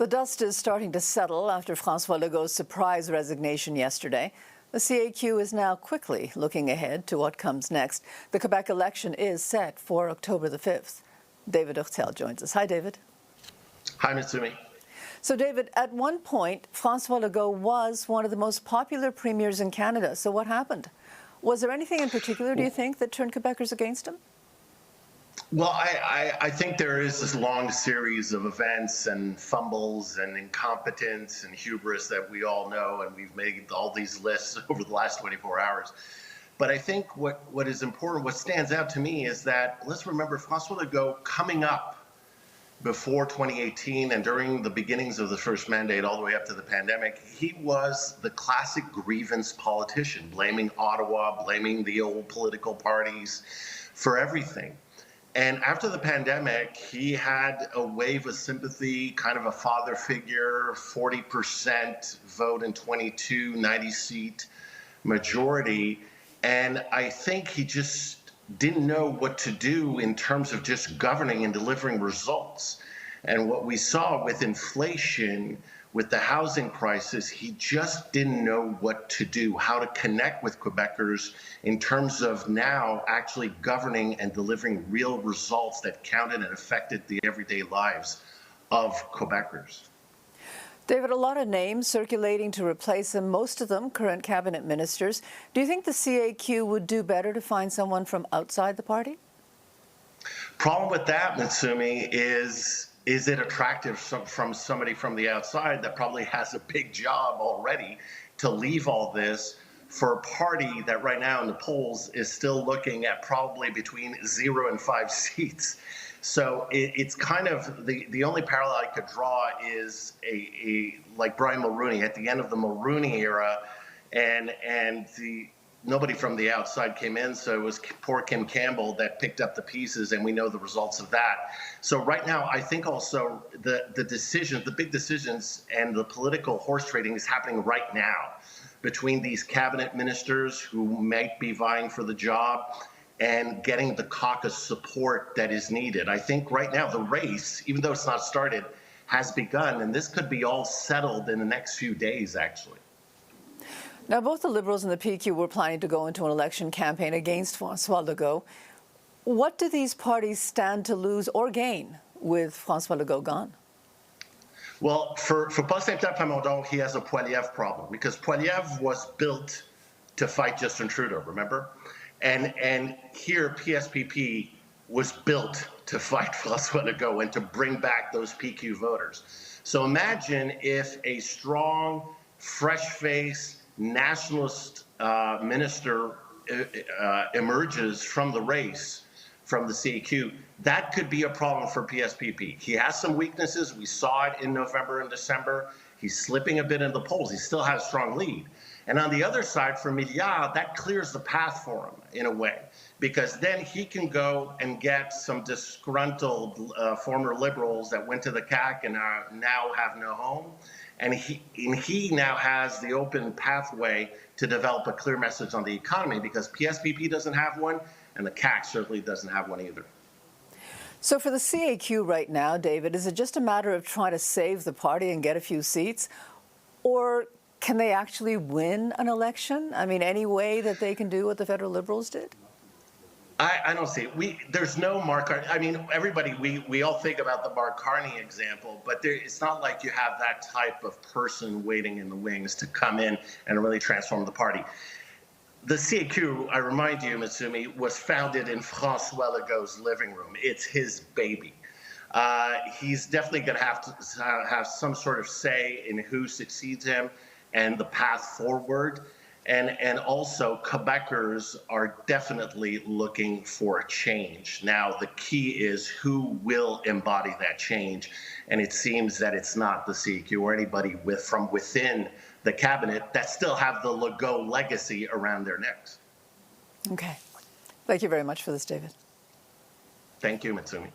The dust is starting to settle after François Legault's surprise resignation yesterday. The CAQ is now quickly looking ahead to what comes next. The Quebec election is set for October the 5th. David Heurtel joins us. Hi, David. Hi, Mitsumi. So, David, at one point, François Legault was one of the most popular premiers in Canada. So what happened? Was there anything in particular, do you think, that turned Quebecers against him? Well, I think there is this long series of events and fumbles and incompetence and hubris that we all know, and we've made all these lists over the last 24 hours. But I think what is important, what stands out to me is that, let's remember, François Legault coming up before 2018 and during the beginnings of the first mandate all the way up to the pandemic, he was the classic grievance politician, blaming Ottawa, blaming the old political parties for everything. And after the pandemic, he had a wave of sympathy, kind of a father figure, 40% vote in 22, 90-seat majority. And I think he just didn't know what to do in terms of just governing and delivering results. And what we saw with inflation, with the housing crisis, he just didn't know what to do, how to connect with Quebecers in terms of now actually governing and delivering real results that counted and affected the everyday lives of Quebecers. David, a lot of names circulating to replace him, most of them current cabinet ministers. Do you think the CAQ would do better to find someone from outside the party? Problem with that, Mitsumi, is it attractive from somebody from the outside that probably has a big job already to leave all this for a party that right now in the polls is still looking at probably between 0 and 5 seats? So it's kind of the only parallel I could draw is like Brian Mulroney at the end of the Mulroney era, and nobody from the outside came in, so it was poor Kim Campbell that picked up the pieces, and we know the results of that. So right now, I think also the decisions, the big decisions, and the political horse trading is happening right now between these cabinet ministers who might be vying for the job and getting the caucus support that is needed. I think right now the race, even though it's not started, has begun, and this could be all settled in the next few days, actually. Now, both the Liberals and the PQ were planning to go into an election campaign against François Legault. What do these parties stand to lose or gain with François Legault gone? Well, for Pas Saint-Pierre Plamondon, he has a Poilievre problem because Poilievre was built to fight Justin Trudeau, remember? And here, PSPP was built to fight François Legault and to bring back those PQ voters. So imagine if a strong, fresh-faced, nationalist minister emerges from the race, from the CAQ. That could be a problem for PSPP. He has some weaknesses. We saw it in November and December. He's slipping a bit in the polls. He still has a strong lead. And on the other side, for Milliard, that clears the path for him in a way, because then he can go and get some disgruntled former Liberals that went to the CAQ and now have no home. And he now has the open pathway to develop a clear message on the economy, because PSPP doesn't have one, and the CAQ certainly doesn't have one either. So for the CAQ right now, David, is it just a matter of trying to save the party and get a few seats? Or can they actually win an election? I mean, any way that they can do what the federal Liberals did? I don't see it. There's no Mark Carney. I mean, everybody, we all think about the Mark Carney example, but it's not like you have that type of person waiting in the wings to come in and really transform the party. The CAQ, I remind you, Mitsumi, was founded in François Legault's living room. It's his baby. He's definitely going to have to have some sort of say in who succeeds him and the path forward. And also, Quebecers are definitely looking for a change. Now, the key is who will embody that change. And it seems that it's not the CAQ or anybody from within the cabinet that still have the Legault legacy around their necks. Okay. Thank you very much for this, David. Thank you, Mitsumi.